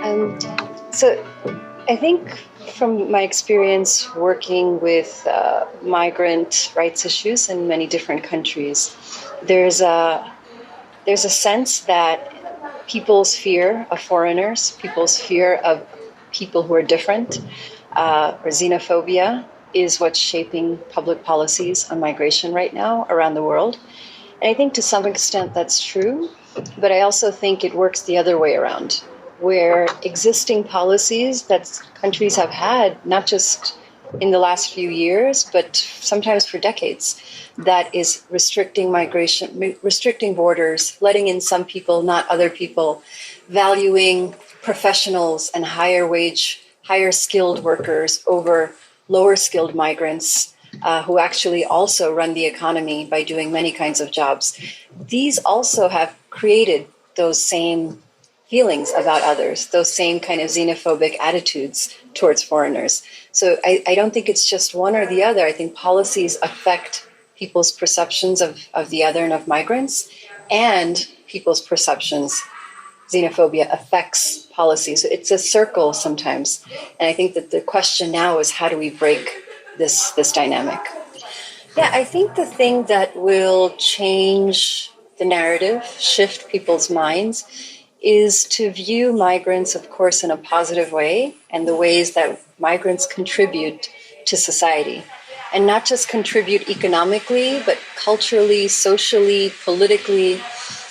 Um, so I think from my experience working with migrant rights issues in many different countries, there's a sense that people's fear of foreigners, people's fear of people who are different, or xenophobia is what's shaping public policies on migration right now around the world. And I think to some extent that's true, but I also think it works the other way around, where existing policies that countries have had, not just in the last few years, but sometimes for decades, that is restricting migration, restricting borders, letting in some people, not other people, valuing professionals and higher wage, higher skilled workers over lower skilled migrants, who actually also run the economy by doing many kinds of jobs. These also have created those same feelings about others, those same kind of xenophobic attitudes towards foreigners. So I don't think it's just one or the other. I think policies affect people's perceptions of the other and of migrants, and people's perceptions. Xenophobia affects policies. So it's a circle sometimes. And I think that the question now is, how do we break this dynamic? Yeah, I think the thing that will change the narrative, shift people's minds, is to view migrants, of course, in a positive way, and the ways that migrants contribute to society. And not just contribute economically, but culturally, socially, politically.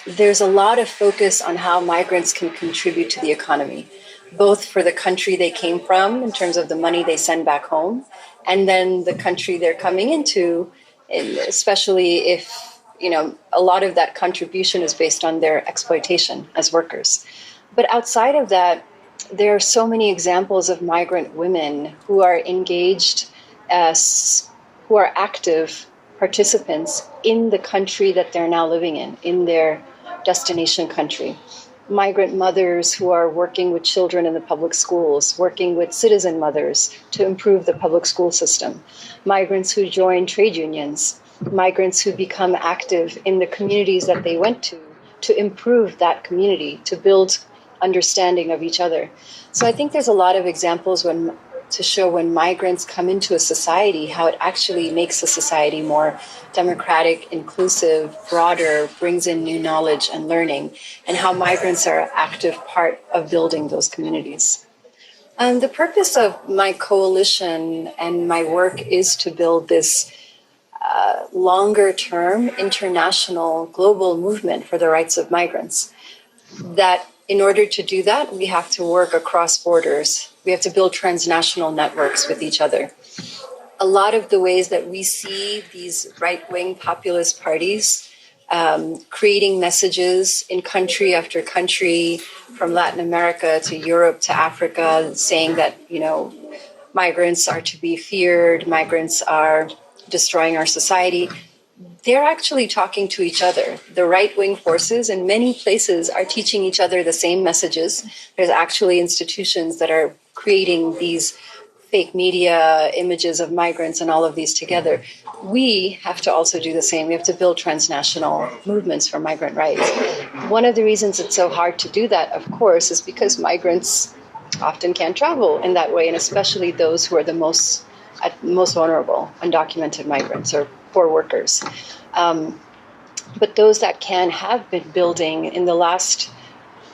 There's a lot of focus on how migrants can contribute to the economy, both for the country they came from in terms of the money they send back home, and then the country they're coming into, especially if a lot of that contribution is based on their exploitation as workers. But outside of that, there are so many examples of migrant women who are engaged who are active participants in the country that they're now living in their destination country. Migrant mothers who are working with children in the public schools, working with citizen mothers to improve the public school system. Migrants who join trade unions, migrants who become active in the communities that they went to improve that community, to build understanding of each other. So I think there's a lot of examples to show when migrants come into a society, how it actually makes the society more democratic, inclusive, broader, brings in new knowledge and learning, and how migrants are an active part of building those communities. The purpose of my coalition and my work is to build this longer-term international global movement for the rights of migrants. That in order to do that, we have to work across borders. We have to build transnational networks with each other. A lot of the ways that we see these right-wing populist parties creating messages in country after country, from Latin America to Europe to Africa, saying that, migrants are to be feared, migrants are destroying our society. They're actually talking to each other. The right-wing forces in many places are teaching each other the same messages. There's actually institutions that are creating these fake media images of migrants and all of these together. We have to also do the same. We have to build transnational movements for migrant rights. One of the reasons it's so hard to do that, of course, is because migrants often can't travel in that way, and especially those who are the most vulnerable, undocumented migrants or poor workers. But those that can have been building in the last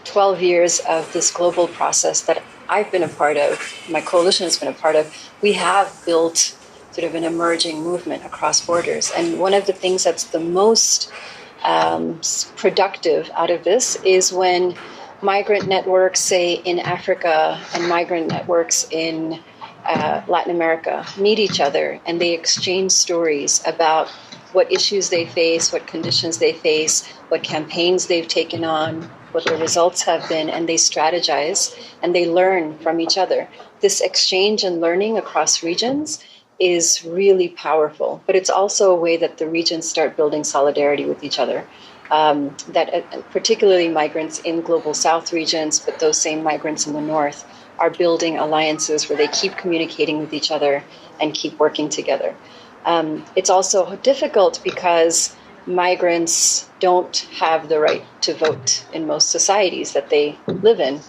12 years of this global process that I've been a part of, my coalition has been a part of, we have built sort of an emerging movement across borders. And one of the things that's the most productive out of this is when migrant networks, say in Africa, and migrant networks in Latin America meet each other and they exchange stories about what issues they face, what conditions they face, what campaigns they've taken on, what the results have been, and they strategize and they learn from each other. This exchange and learning across regions is really powerful, but it's also a way that the regions start building solidarity with each other. Particularly migrants in global south regions, but those same migrants in the north are building alliances where they keep communicating with each other and keep working together. It's also difficult because migrants don't have the right to vote in most societies that they live in.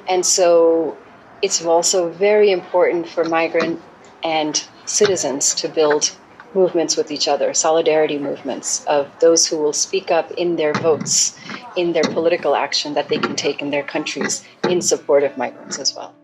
And so it's also very important for migrant and citizens to build movements with each other, solidarity movements of those who will speak up in their votes, in their political action that they can take in their countries in support of migrants as well.